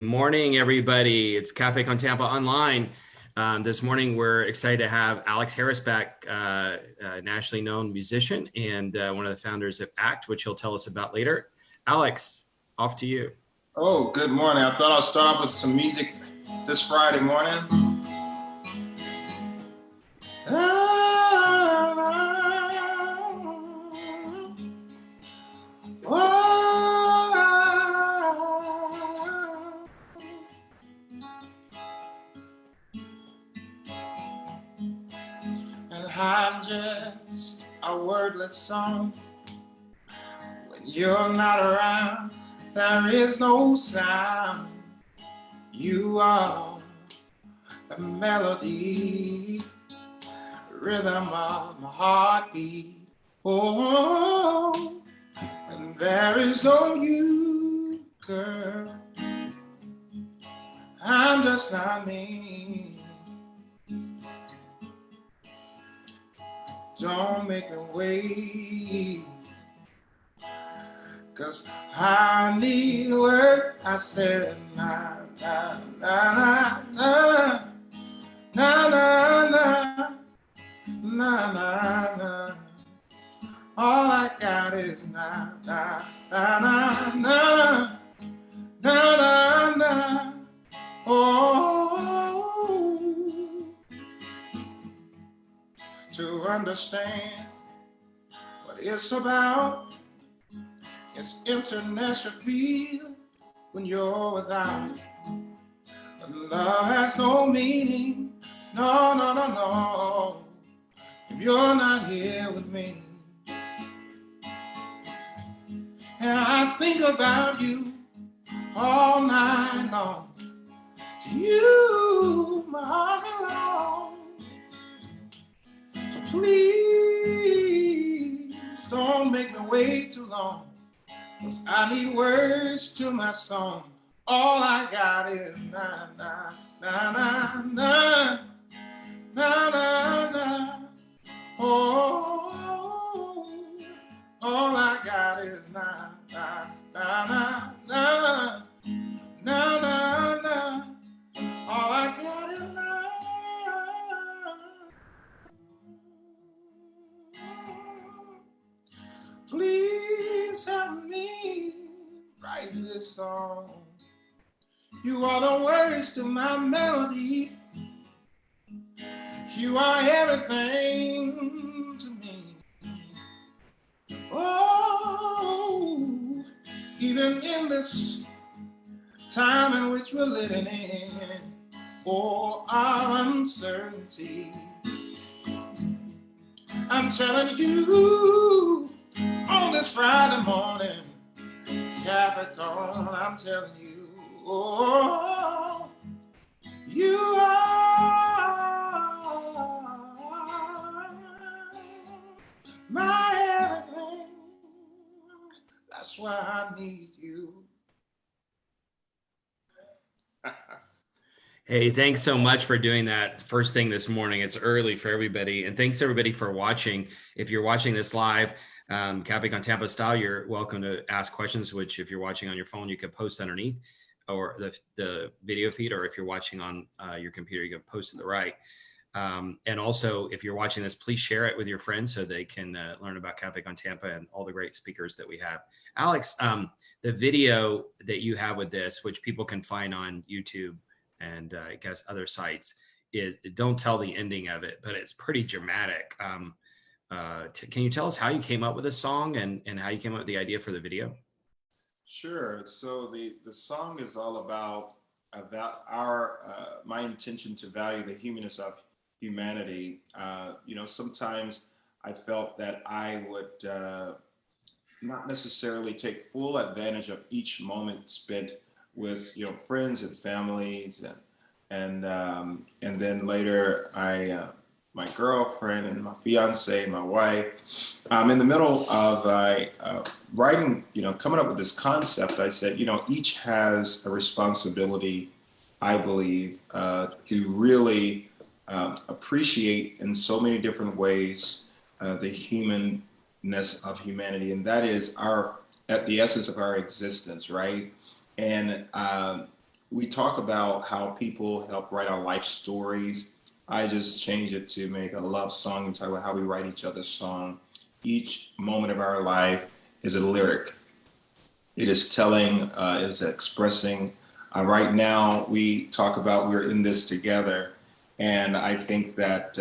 Morning, everybody. It's Café on Tampa Online. This morning, we're excited to have Alex Harris back, nationally known musician and one of the founders of ACT, which he'll tell us about later. Alex, off to you. Oh, good morning. I thought I'll start off with some music this Friday morning. And I'm just a wordless song. When you're not around, there is no sound. You are the melody, rhythm of my heartbeat. Oh, and there is no you, girl. I'm just not me. Don't make me wait, 'cause I need work. I said, na, na, na, na, na, na, na, na, na, na, na. All I got is na, na, na, na, na, na, na, na. Oh, to understand what it's about. It's emptiness you feel when you're without. But love has no meaning, no, no, no, no, if you're not here with me. And I think about you all night long. To you, my heart belongs. So please don't make me wait too long, 'cause I need words to my song. All I got is na na na na na na na na. Oh, all I got is na na na na na na na na. All I got is na. Please help me write this song. You are the words to my melody. You are everything to me. Oh, even in this time in which we're living in, oh, our uncertainty, I'm telling you, on this Friday morning, Capricorn, I'm telling you, oh, you are my everything. That's why I need you. Hey, thanks so much for doing that first thing this morning. It's early for everybody. And thanks everybody for watching. If you're watching this live, Café on Tampa style, you're welcome to ask questions, which if you're watching on your phone, you can post underneath or the video feed, or if you're watching on your computer, you can post to the right. And also, if you're watching this, please share it with your friends so they can learn about Café on Tampa and all the great speakers that we have. Alex, the video that you have with this, which people can find on YouTube, and I guess other sites, don't tell the ending of it, but it's pretty dramatic. Can you tell us how you came up with this song and how you came up with the idea for the video? Sure. So the song is all about our my intention to value the humanness of humanity. Sometimes I felt that I would not necessarily take full advantage of each moment spent with friends and families, and then later my girlfriend and my fiance, my wife. In the middle of writing, coming up with this concept, I said, each has a responsibility, I believe, to really appreciate in so many different ways the humanness of humanity, and that is at the essence of our existence, right? And we talk about how people help write our life stories. I just changed it to make a love song and talk about how we write each other's song. Each moment of our life is a lyric. It is telling, is expressing. Right now, we talk about we're in this together. And I think that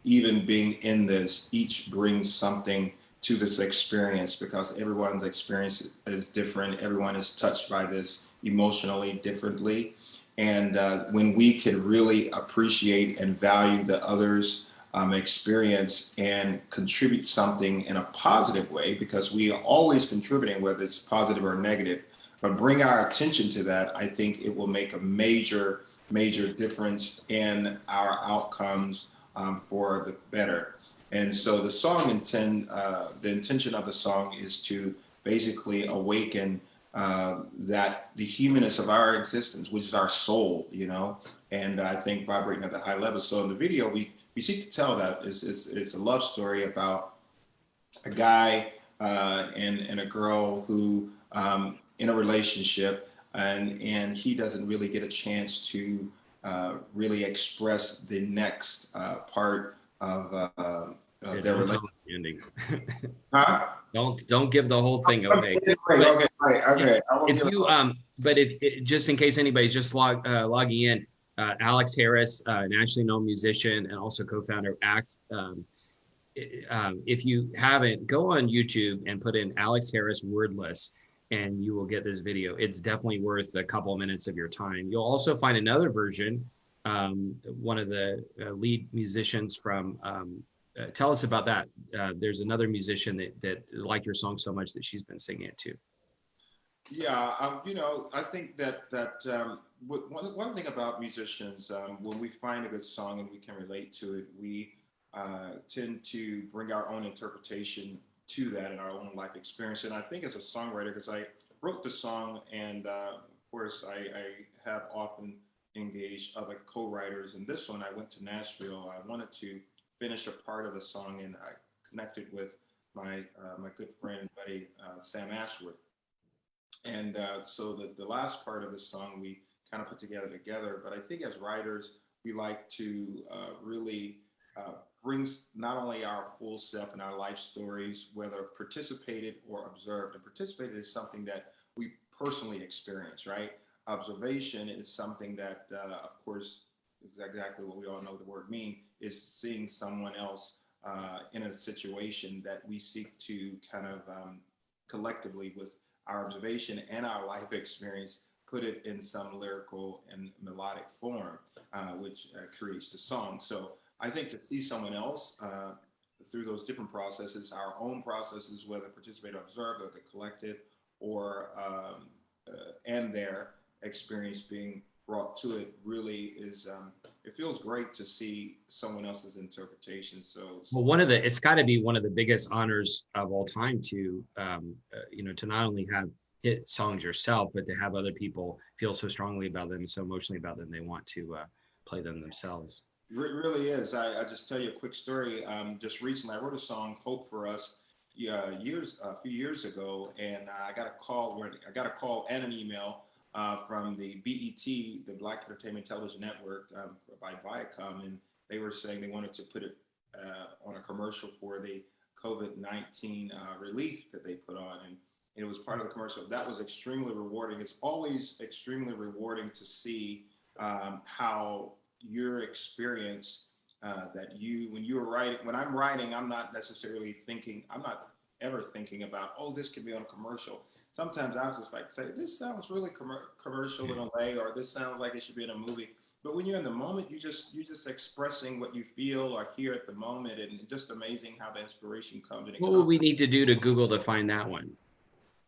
even being in this, each brings something to this experience because everyone's experience is different. Everyone is touched by this emotionally differently. And when we can really appreciate and value the others' experience and contribute something in a positive way, because we are always contributing, whether it's positive or negative, but bring our attention to that, I think it will make a major, major difference in our outcomes for the better. And so the intention of the song is to basically awaken that the humanness of our existence, which is our soul, and I think vibrating at the high level. So in the video, we seek to tell that it's a love story about a guy and a girl who in a relationship, and he doesn't really get a chance to really express the next part of their relationship. Huh? Don't give the whole thing away. Okay, right. I won't If you but if just in case anybody's just logging in, Alex Harris, nationally known musician and also co-founder of ACT. If you haven't, go on YouTube and put in Alex Harris Wordless, and you will get this video. It's definitely worth a couple of minutes of your time. You'll also find another version. One of the lead musicians from tell us about that. There's another musician that liked your song so much that she's been singing it too. Yeah, I think that one thing about musicians, when we find a good song and we can relate to it, we tend to bring our own interpretation to that in our own life experience. And I think as a songwriter, because I wrote the song, and of course I have often engaged other co-writers. And this one, I went to Nashville. I wanted to finish a part of the song, and I connected with my good friend and buddy Sam Ashworth. And so the last part of the song we kind of put together. But I think as writers, we like to really bring not only our full self and our life stories, whether participated or observed. And participated is something that we personally experience, right? Observation is something that, of course, is exactly what we all know the word mean, is seeing someone else in a situation that we seek to kind of collectively with our observation and our life experience, put it in some lyrical and melodic form, which creates the song. So I think to see someone else through those different processes, our own processes, whether participate or observe, or the collective, or and their experience being brought to it, really is it feels great to see someone else's interpretation. So well, it's got to be one of the biggest honors of all time to to not only have hit songs yourself, but to have other people feel so strongly about them, so emotionally about them, they want to play them themselves. It really is. I just tell you a quick story. Just recently, I wrote a song, "Hope for Us," a few years ago, and I got a call and an email from the BET, the Black Entertainment Television Network, by Viacom, and they were saying they wanted to put it on a commercial for the COVID-19 relief that they put on, and it was part of the commercial. That was extremely rewarding. It's always extremely rewarding to see how your experience that when I'm writing, I'm not ever thinking about, oh, this could be on a commercial. Sometimes I just like say, this sounds really commercial in a way, or this sounds like it should be in a movie. But when you're in the moment, you're just expressing what you feel or hear at the moment, and it's just amazing how the inspiration comes. What would we need to do to Google to find that one?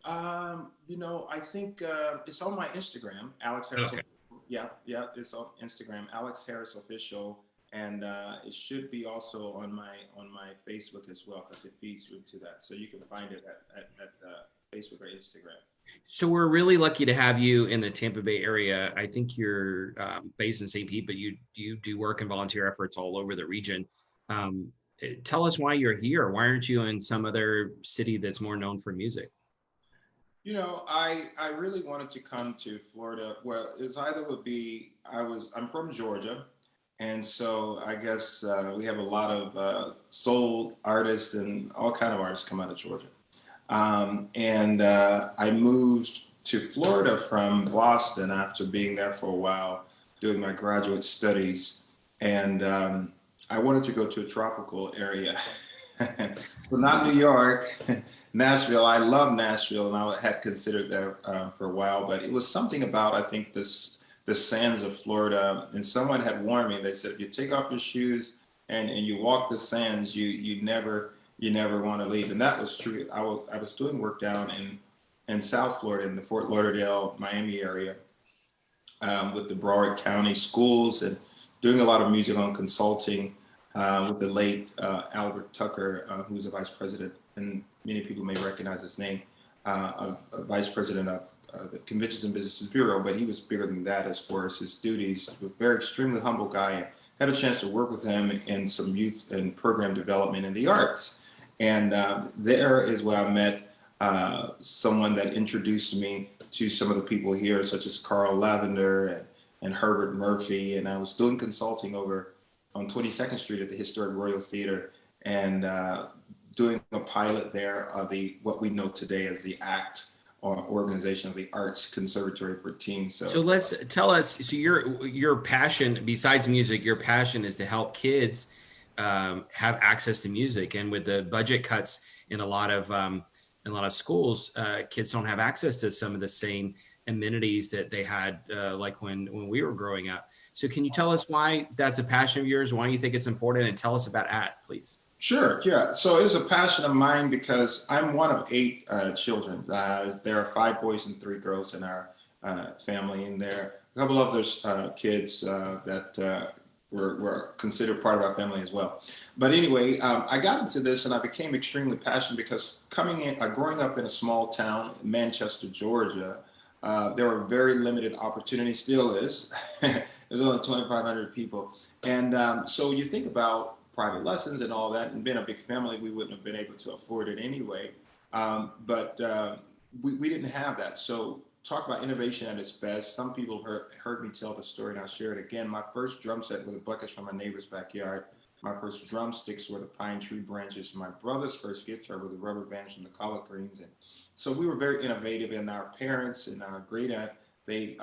I think it's on my Instagram, Alex Harris. Okay. Yeah, it's on Instagram, Alex Harris Official, and it should be also on my Facebook as well, because it feeds through to that. So you can find it at Facebook or Instagram. So we're really lucky to have you in the Tampa Bay area. I think you're based in St. Pete, but you do work and volunteer efforts all over the region. Tell us why you're here. Why aren't you in some other city that's more known for music? I really wanted to come to Florida. Well, it's either would be I'm from Georgia, and so I guess we have a lot of soul artists and all kind of artists come out of Georgia. And I moved to Florida from Boston after being there for a while, doing my graduate studies, and I wanted to go to a tropical area. So not New York, Nashville. I love Nashville, and I had considered that for a while. But it was something about I think the sands of Florida. And someone had warned me. They said if you take off your shoes and you walk the sands, you never want to leave. And that was true. I was doing work down in South Florida, in the Fort Lauderdale, Miami area, with the Broward County schools and doing a lot of music on consulting with the late Albert Tucker, who's a vice president, and many people may recognize his name, a vice president of the Conventions and Businesses Bureau, but he was bigger than that as far as his duties. A very extremely humble guy. Had a chance to work with him in some youth and program development in the arts. And there is where I met someone that introduced me to some of the people here, such as Carl Lavender and Herbert Murphy. And I was doing consulting over on 22nd Street at the Historic Royal Theater, and doing a pilot there of what we know today as the ACT, or Organization of the Arts Conservatory for Teens. So let's tell us. So your passion, besides music, your passion is to help kids have access to music, and with the budget cuts in a lot of schools, kids don't have access to some of the same amenities that they had like when we were growing up. So can you tell us why that's a passion of yours? Why you think it's important, and tell us about ACT, please. Sure, yeah. So it's a passion of mine because I'm one of 8 children. There are 5 boys and 3 girls in our family, and there are a couple of those kids that were considered part of our family as well. But anyway, I got into this and I became extremely passionate because growing up in a small town, Manchester, Georgia, there were very limited opportunities, still is. There's only 2,500 people. And so you think about private lessons and all that, and being a big family, we wouldn't have been able to afford it anyway. But we didn't have that. So talk about innovation at its best. Some people heard me tell the story, and I'll share it again. My first drum set were the buckets from my neighbor's backyard. My first drumsticks were the pine tree branches. My brother's first guitar were the rubber bands from the collard greens. And so we were very innovative, and our parents and our great aunt, they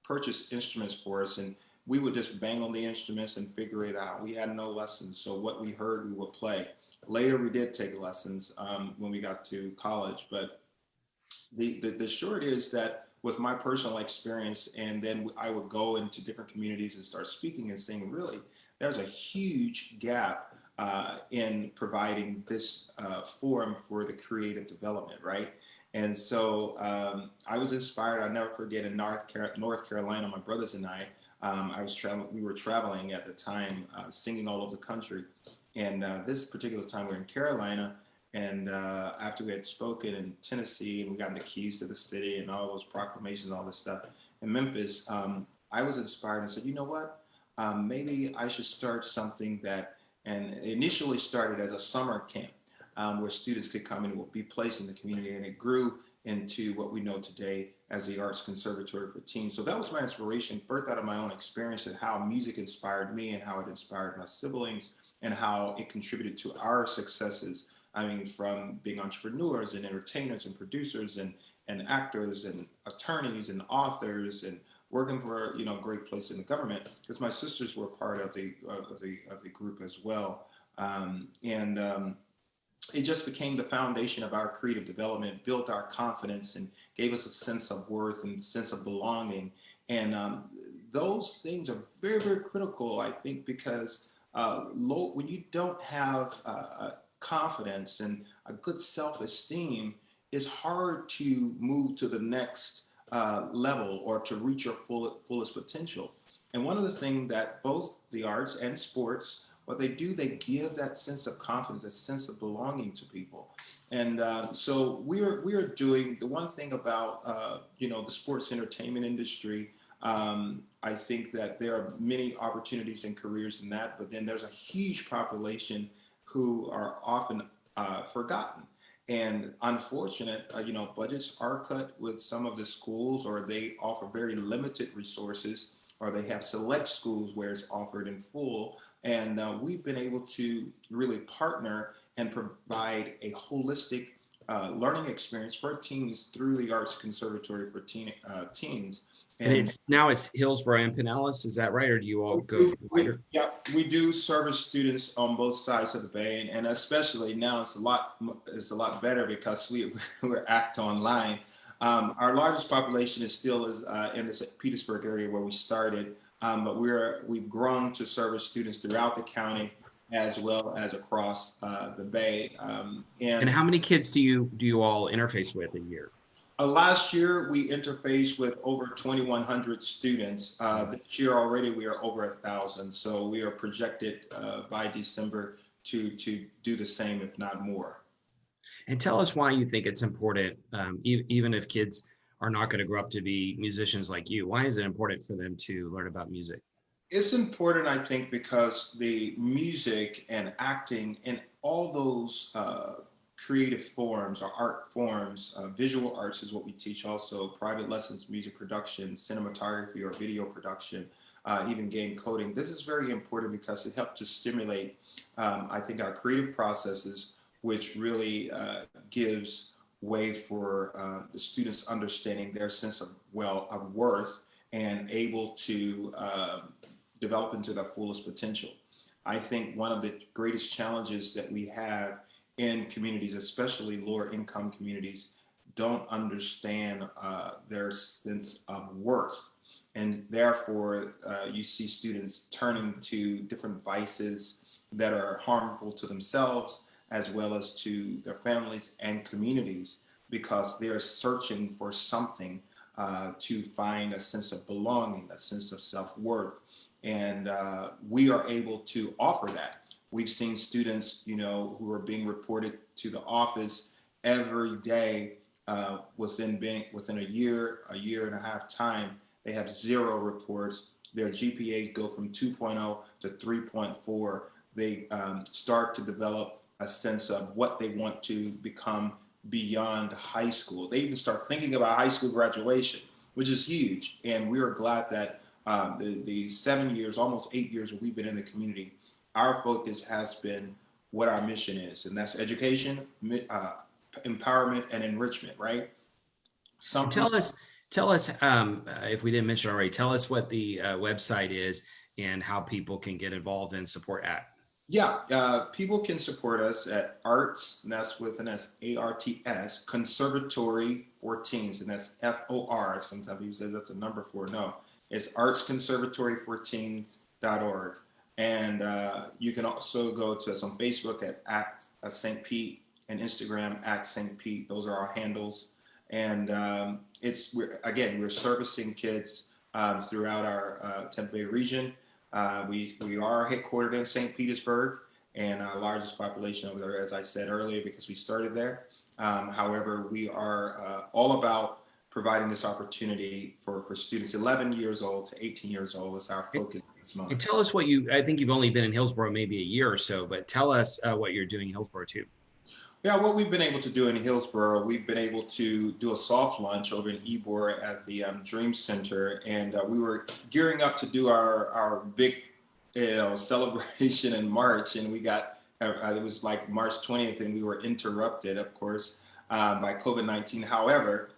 purchased instruments for us, and we would just bang on the instruments and figure it out. We had no lessons, so what we heard, we would play. Later, we did take lessons when we got to college, but the short is that with my personal experience, and then I would go into different communities and start speaking and singing, really, there's a huge gap in providing this forum for the creative development, right? And so I was inspired. I'll never forget in North Carolina, my brothers and we were traveling at the time, singing all over the country. And this particular time we were in Carolina, and after we had spoken in Tennessee and we got the keys to the city and all those proclamations, all this stuff in Memphis, I was inspired and said, you know what? Maybe I should start something and initially started as a summer camp where students could come and be placed in the community, and it grew into what we know today as the Arts Conservatory for Teens. So that was my inspiration, birthed out of my own experience and how music inspired me and how it inspired my siblings and how it contributed to our successes. I mean, from being entrepreneurs and entertainers and producers and actors and attorneys and authors and working for great place in the government, because my sisters were part of the group as well. It just became the foundation of our creative development, built our confidence, and gave us a sense of worth and sense of belonging. And those things are very, very critical, I think, because when you don't have confidence and a good self-esteem, it's hard to move to the next level or to reach your fullest potential. And one of the things that both the arts and sports, what they do, they give that sense of confidence, a sense of belonging to people. And so we are doing the one thing about the sports entertainment industry. I think that there are many opportunities and careers in that, but then there's a huge population who are often forgotten. And unfortunate, budgets are cut with some of the schools, or they offer very limited resources, or they have select schools where it's offered in full. And we've been able to really partner and provide a holistic learning experience for teens through the Arts Conservatory for teens. And And it's Hillsborough and Pinellas, is that right? Or do you all we go do, we, wider? yeah, we do service students on both sides of the bay, and especially now it's a lot better because we're ACT online. Our largest population is still in the St. Petersburg area where we started, but we've grown to service students throughout the county as well as across the bay. And And how many kids do you all interface with a year? Last year, we interfaced with over 2,100 students. This year already, we are over 1,000. So we are projected by December to do the same, if not more. And tell us why you think it's important, even if kids are not going to grow up to be musicians like you. Why is it important for them to learn about music? It's important, I think, because the music and acting and all those creative forms or art forms, visual arts is what we teach also, private lessons, music production, cinematography or video production, even game coding. This is very important because it helps to stimulate, I think, our creative processes, which really gives way for the students understanding their sense of worth and able to develop into their fullest potential. I think one of the greatest challenges that we have in communities, especially lower income communities, don't understand their sense of worth. And therefore, you see students turning to different vices that are harmful to themselves as well as to their families and communities because they're searching for something to find a sense of belonging, a sense of self-worth. And we are able to offer that. We've seen students, who are being reported to the office every day within a year and a half time. They have zero reports. Their GPA go from 2.0 to 3.4. They start to develop a sense of what they want to become beyond high school. They even start thinking about high school graduation, which is huge. And we are glad that the 7 years, almost 8 years that we've been in the community, our focus has been what our mission is, and that's education, empowerment, and enrichment, right? And Something. tell us if we didn't mention already, tell us what the website is and how people can get involved and support ACT. Yeah, people can support us at Arts, and that's with an S, ARTS, Conservatory for Teens, and that's FOR. Sometimes people say that's a number for no. It's Arts Conservatory for Teens.org. And you can also go to us on Facebook at ACT St. Pete and Instagram ACT St. Pete. Those are our handles. And we're servicing kids throughout our Tampa Bay region. We are headquartered in St. Petersburg, and our largest population over there, as I said earlier, because we started there. However, we are all about providing this opportunity for students 11 years old to 18 years old is our focus this month. And tell us I think you've only been in Hillsborough maybe a year or so, but tell us what you're doing in Hillsborough too. Yeah, what we've been able to do in Hillsborough, we've been able to do a soft launch over in Ybor at the Dream Center, and we were gearing up to do our big, celebration in March, and we got it was like March 20th, and we were interrupted, of course, by COVID-19. However,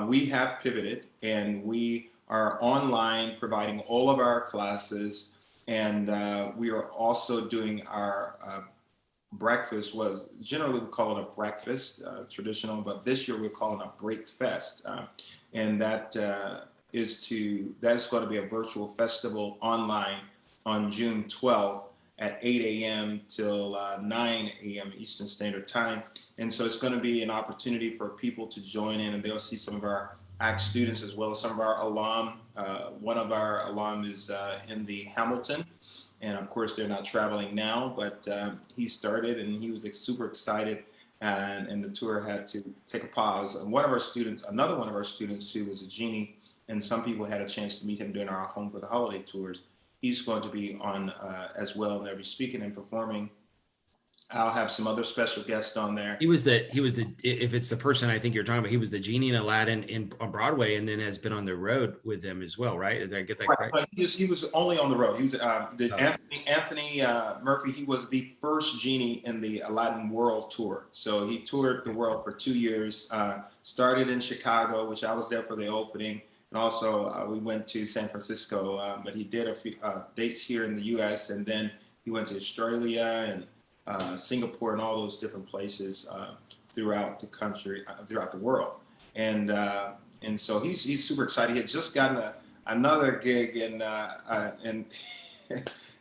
we have pivoted, and we are online providing all of our classes, and we are also doing our breakfast. Was generally we call it a breakfast, traditional, but this year we're calling it a break fest, and that is going to be a virtual festival online on June 12th at 8 a.m. till 9 a.m. Eastern Standard Time. And so it's going to be an opportunity for people to join in, and they'll see some of our ACT students as well as some of our alum. One of our alum is in the Hamilton. And of course, they're not traveling now, but he started and he was super excited, and the tour had to take a pause. And another one of our students who was a genie, and some people had a chance to meet him during our Home for the Holiday tours, he's going to be on as well, and they'll be speaking and performing I'll have some other special guests on there. If it's the person I think you're talking about, he was the genie in Aladdin on Broadway, and then has been on the road with them as well, right? Did I get that Right, correct? but he was only on the road. He was the Oh, Anthony Murphy. He was the first genie in the Aladdin World Tour. So he toured the world for 2 years. Started in Chicago, which I was there for the opening, and also we went to San Francisco. But he did a few dates here in the U.S. and then he went to Australia and Singapore and all those different places throughout the country, throughout the world. And so he's super excited. He had just gotten another gig and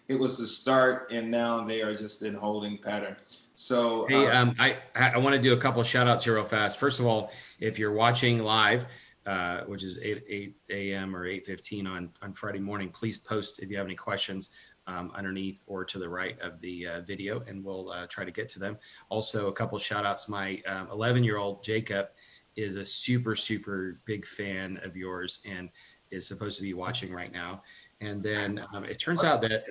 it was the start, and now they are just in holding pattern. So hey, I want to do a couple of shout outs here real fast. First of all, if you're watching live, which is 8 a.m. or 8:15 on Friday morning, please post if you have any questions underneath or to the right of the video, and we'll try to get to them. Also, a couple of shout outs. My 11-year-old Jacob is a super big fan of yours and is supposed to be watching right now. And then it turns out that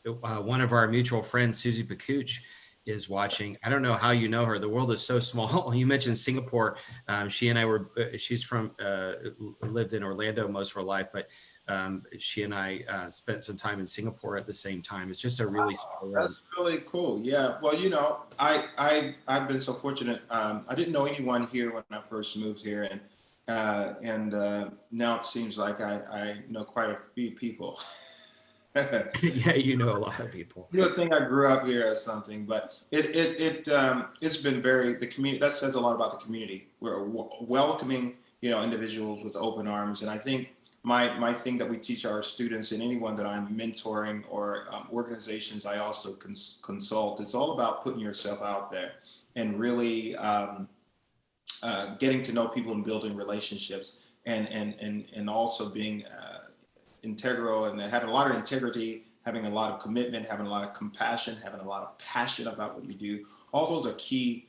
one of our mutual friends, Susie Pakuch, is watching. I don't know how you know her. The world is so small. You mentioned Singapore. She and I were, she's from, lived in Orlando most of her life, but she and I spent some time in Singapore at the same time. It's just a really small world. that's really cool. Yeah. Well, I've been so fortunate. I didn't know anyone here when I first moved here, and now it seems like I know quite a few people. Yeah, you know a lot of people. You would think I grew up here or something, but it's been the community. That says a lot about the community. We're welcoming, individuals with open arms, and I think my thing that we teach our students and anyone that I'm mentoring or organizations I also consult. It's all about putting yourself out there and really getting to know people and building relationships, and also being integral and having a lot of integrity, having a lot of commitment, having a lot of compassion, having a lot of passion about what you do. All those are key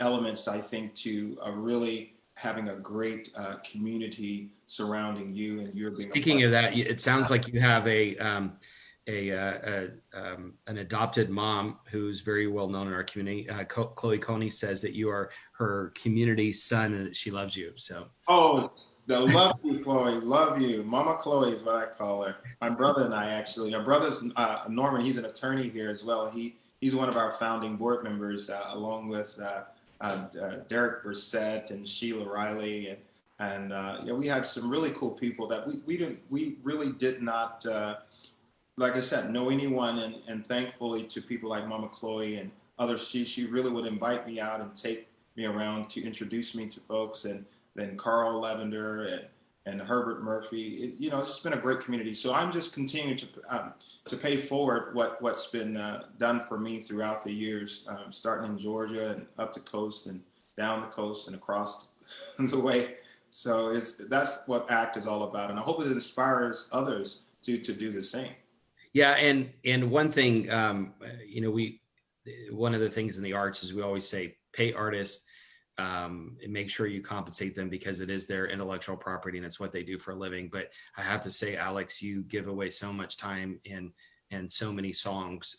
elements, I think, to really having a great community surrounding you, and you're being. Speaking of that, it sounds like you have an adopted mom who's very well known in our community. Chloe Coney says that you are her community son and that she loves you. So. Oh, the love you, Chloe. Love you. Mama Chloe is what I call her. My brother and I actually. My brother's Norman. He's an attorney here as well. He's one of our founding board members, along with Derek Brissett and Sheila Riley, and we had some really cool people that we really did not, like I said, know anyone, and thankfully to people like Mama Chloe and others, she really would invite me out and take me around to introduce me to folks, and then Carl Lavender and Herbert Murphy. It's just been a great community. So I'm just continuing to pay forward what's been done for me throughout the years, starting in Georgia and up the coast and down the coast and across the way. So that's what ACT is all about, and I hope it inspires others to do the same. Yeah, and one thing, one of the things in the arts is we always say pay artists. And make sure you compensate them because it is their intellectual property and it's what they do for a living. But I have to say, Alex, you give away so much time and so many songs.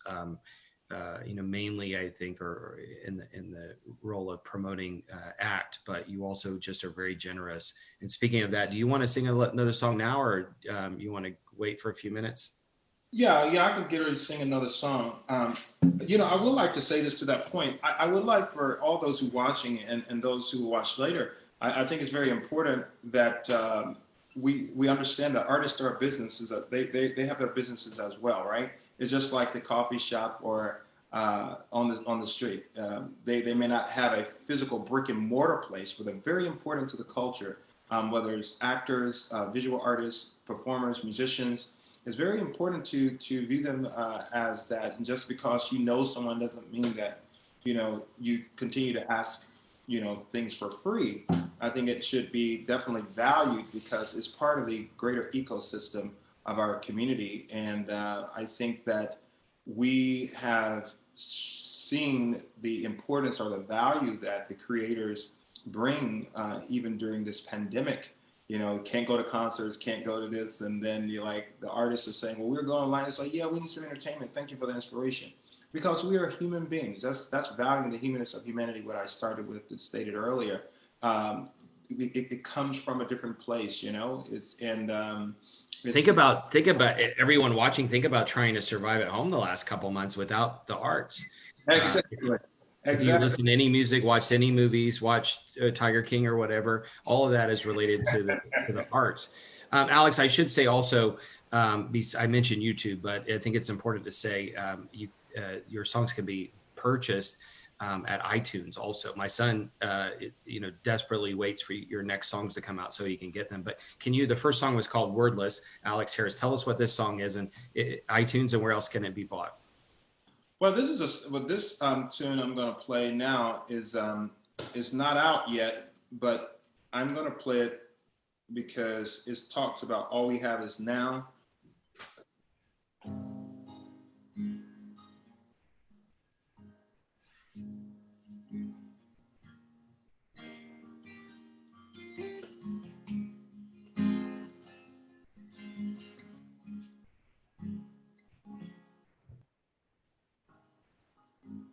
Mainly I think, or in the role of promoting ACT, but you also just are very generous. And speaking of that, do you want to sing another song now, or you want to wait for a few minutes? Yeah, I could get her to sing another song. I would like to say this to that point. I would like for all those who are watching and those who will watch later, I think it's very important that we understand that artists are businesses. They have their businesses as well, right? It's just like the coffee shop or on the street. They may not have a physical brick and mortar place, but they're very important to the culture. Whether it's actors, visual artists, performers, musicians. It's very important to view them as that. And just because you know someone doesn't mean that, you continue to ask, things for free. I think it should be definitely valued because it's part of the greater ecosystem of our community. And I think that we have seen the importance or the value that the creators bring even during this pandemic. you know, can't go to concerts, can't go to this, and then you're like, the artists are saying, well, we're going online. It's like, yeah, we need some entertainment. Thank you for the inspiration. Because we are human beings. That's valuing the humanness of humanity, what I started with that stated earlier. It comes from a different place, you know. Think about everyone watching. Think about trying to survive at home the last couple months without the arts. Exactly. If you Exactly. listen to any music, watched any movies, watched Tiger King or whatever, all of that is related to the arts. Alex, I should say also, I mentioned YouTube, but I think it's important to say your songs can be purchased at iTunes. Also, my son, desperately waits for your next songs to come out so he can get them. But the first song was called "Wordless." Alex Harris, tell us what this song is and iTunes and where else can it be bought? Well, this tune I'm going to play now is not out yet, but I'm going to play it because it talks about all we have is now.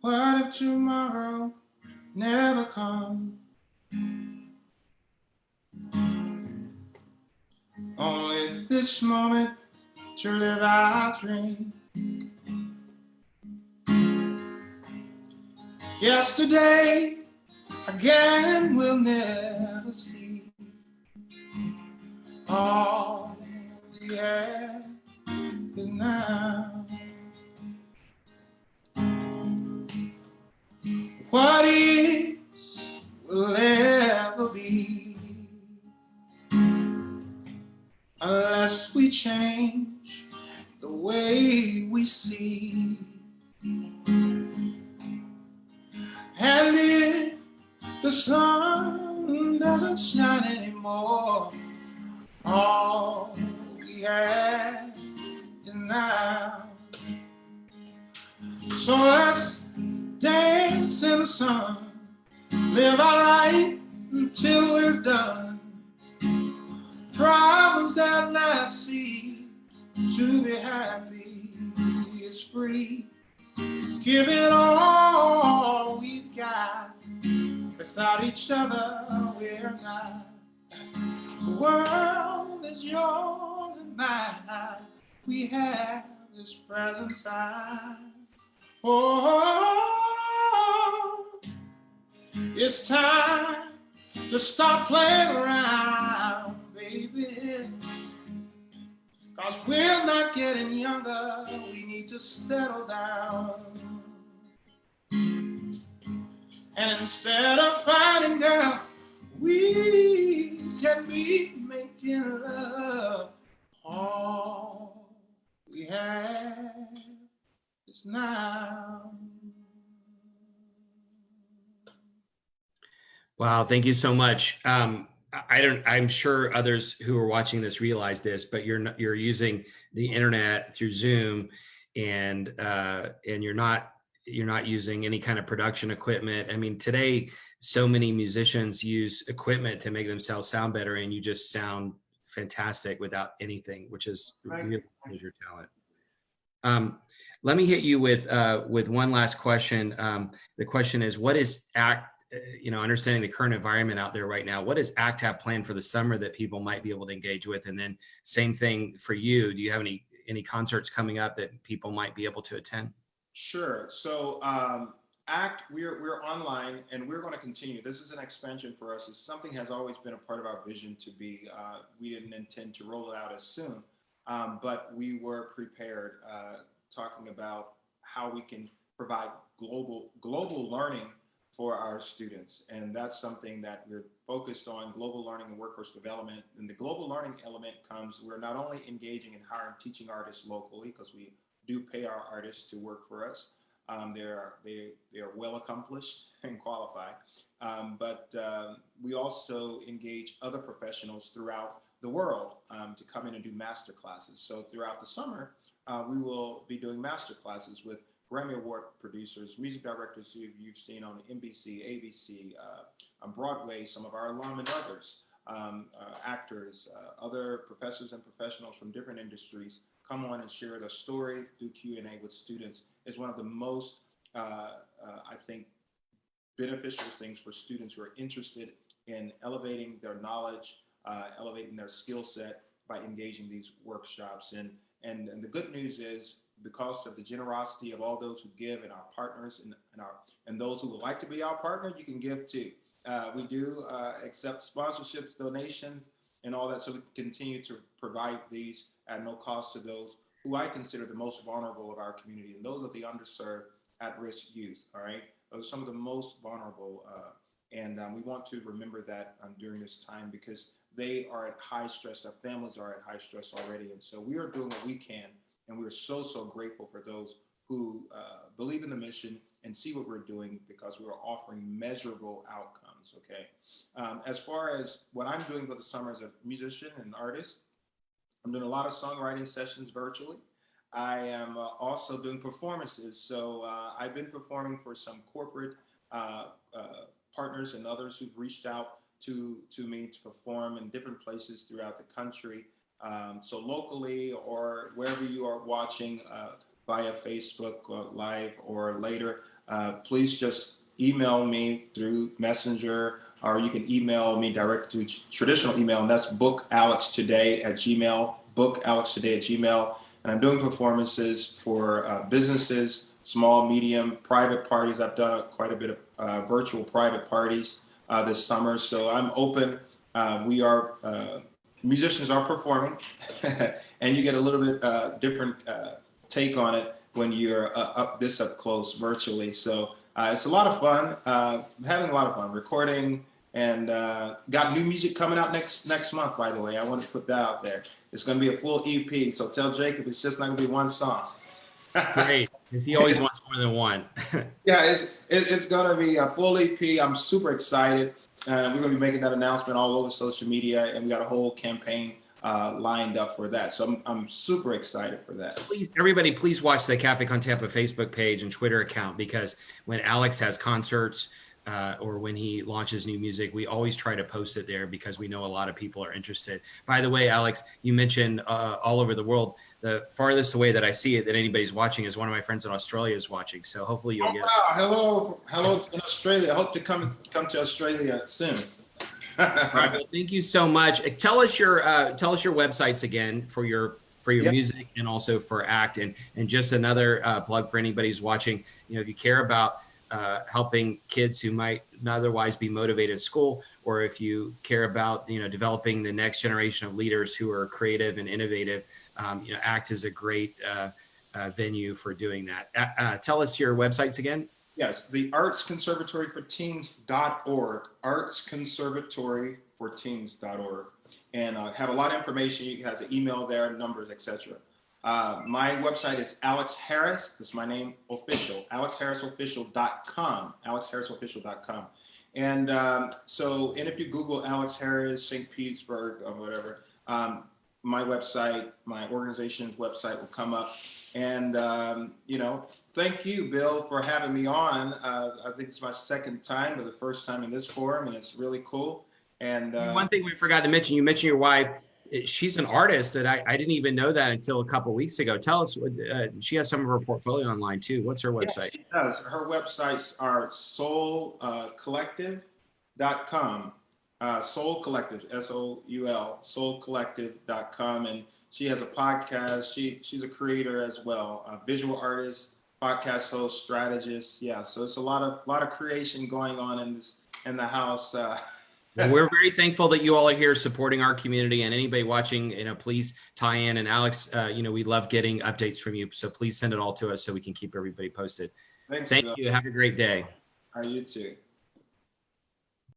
What if tomorrow never comes? Only this moment to live our dream. Yesterday again we'll never see. All we have is now. What is will ever be unless we change the way we see. And if the sun doesn't shine anymore, all we have is now. So let's dance in the sun, live our life until we're done. Problems that I see, to be happy is free. Give it all we've got. Without each other, we're not. The world is yours and mine. We have this present time. Oh, it's time to stop playing around, baby. 'Cause we're not getting younger. We need to settle down. And instead of fighting, girl, we can be making love. All we have is now. Wow, thank you so much. I'm sure others who are watching this realize this, but you're using the internet through Zoom, and you're not using any kind of production equipment. I mean, today so many musicians use equipment to make themselves sound better, and you just sound fantastic without anything, which is really shows your talent. Let me hit you with one last question. The question is, what is understanding the current environment out there right now, what does ACT have planned for the summer that people might be able to engage with? And then same thing for you. Do you have any concerts coming up that people might be able to attend? Sure. So ACT, we're online and we're going to continue. This is an expansion for us. It's something has always been a part of our vision to be. We didn't intend to roll it out as soon, but we were prepared, talking about how we can provide global learning for our students. And that's something that we're focused on, global learning and workforce development. And the global learning element comes, we're not only engaging in hiring teaching artists locally, because we do pay our artists to work for us. They are well accomplished and qualified. But we also engage other professionals throughout the world to come in and do master classes. So throughout the summer, we will be doing master classes with Grammy Award producers, music directors who you've seen on NBC, ABC, on Broadway, some of our alum and others. actors, other professors and professionals from different industries come on and share their story, do Q&A with students is one of the most, I think, beneficial things for students who are interested in elevating their knowledge, elevating their skill set by engaging these workshops. And the good news is, because of the generosity of all those who give and our partners and those who would like to be our partner, you can give too. We do accept sponsorships, donations, and all that, so we can continue to provide these at no cost to those who I consider the most vulnerable of our community, and those are the underserved, at-risk youth. All right, those are some of the most vulnerable, and we want to remember that during this time, because they are at high stress. Their families are at high stress already, and so we are doing what we can, and we're so grateful for those who believe in the mission and see what we're doing, because we are offering measurable outcomes. Okay, as far as what I'm doing for the summer as a musician and artist, I'm doing a lot of songwriting sessions virtually. I am also doing performances. So I've been performing for some corporate partners and others who've reached out to me to perform in different places throughout the country. So locally, or wherever you are watching via Facebook Live or later, please just email me through Messenger, or you can email me directly to traditional email, and that's bookalextoday@gmail, bookalextoday@gmail. And I'm doing performances for businesses, small, medium, private parties. I've done quite a bit of virtual private parties this summer, so I'm open. Musicians are performing, and you get a little bit different take on it when you're up close virtually. So it's a lot of fun. Having a lot of fun recording, and got new music coming out next month. By the way, I want to put that out there. It's going to be a full EP. So tell Jacob it's just not going to be one song. Great, because he always wants more than one. Yeah, it's going to be a full EP. I'm super excited, and we're going to be making that announcement all over social media, and we got a whole campaign lined up for that. So I'm super excited for that. Please, everybody, please watch the Café Con Tampa Facebook page and Twitter account, because when Alex has concerts or when he launches new music, we always try to post it there, because we know a lot of people are interested. By the way, Alex, you mentioned all over the world. The farthest away that I see it that anybody's watching is one of my friends in Australia is watching. So hopefully you'll get. Wow. Hello in Australia. I hope to come to Australia soon. All right, well, thank you so much. Tell us your websites again for your music, and also for ACT, and just another plug for anybody who's watching. If you care about helping kids who might not otherwise be motivated at school, or if you care about developing the next generation of leaders who are creative and innovative, ACT is a great venue for doing that. Tell us your websites again. Yes, the Arts Conservatory for Teens.org, artsconservatoryforteens.org, and have a lot of information. You has an email there, numbers, etc. My website is Alex Harris. This is my name official. AlexHarrisOfficial.com. AlexHarrisOfficial.com. And and if you Google Alex Harris, St. Petersburg, or whatever, my website, my organization's website will come up. And thank you, Bill, for having me on. I think it's my second time, but the first time in this forum, and it's really cool. And one thing we forgot to mention, you mentioned your wife. She's an artist that I didn't even know that until a couple of weeks ago. Tell us, she has some of her portfolio online too. What's her website? Yeah, she does. Her websites are soulcollective.com. Soul Collective, SOUL, soulcollective.com. And she has a podcast. She's a creator as well, a visual artist, podcast host, strategist. Yeah, so it's a lot of creation going on in the house. Well, we're very thankful that you all are here supporting our community, and anybody watching, please tie in. And Alex, we love getting updates from you, so please send it all to us so we can keep everybody posted. Thanks, Thank Bill. you. Have a great day. You too.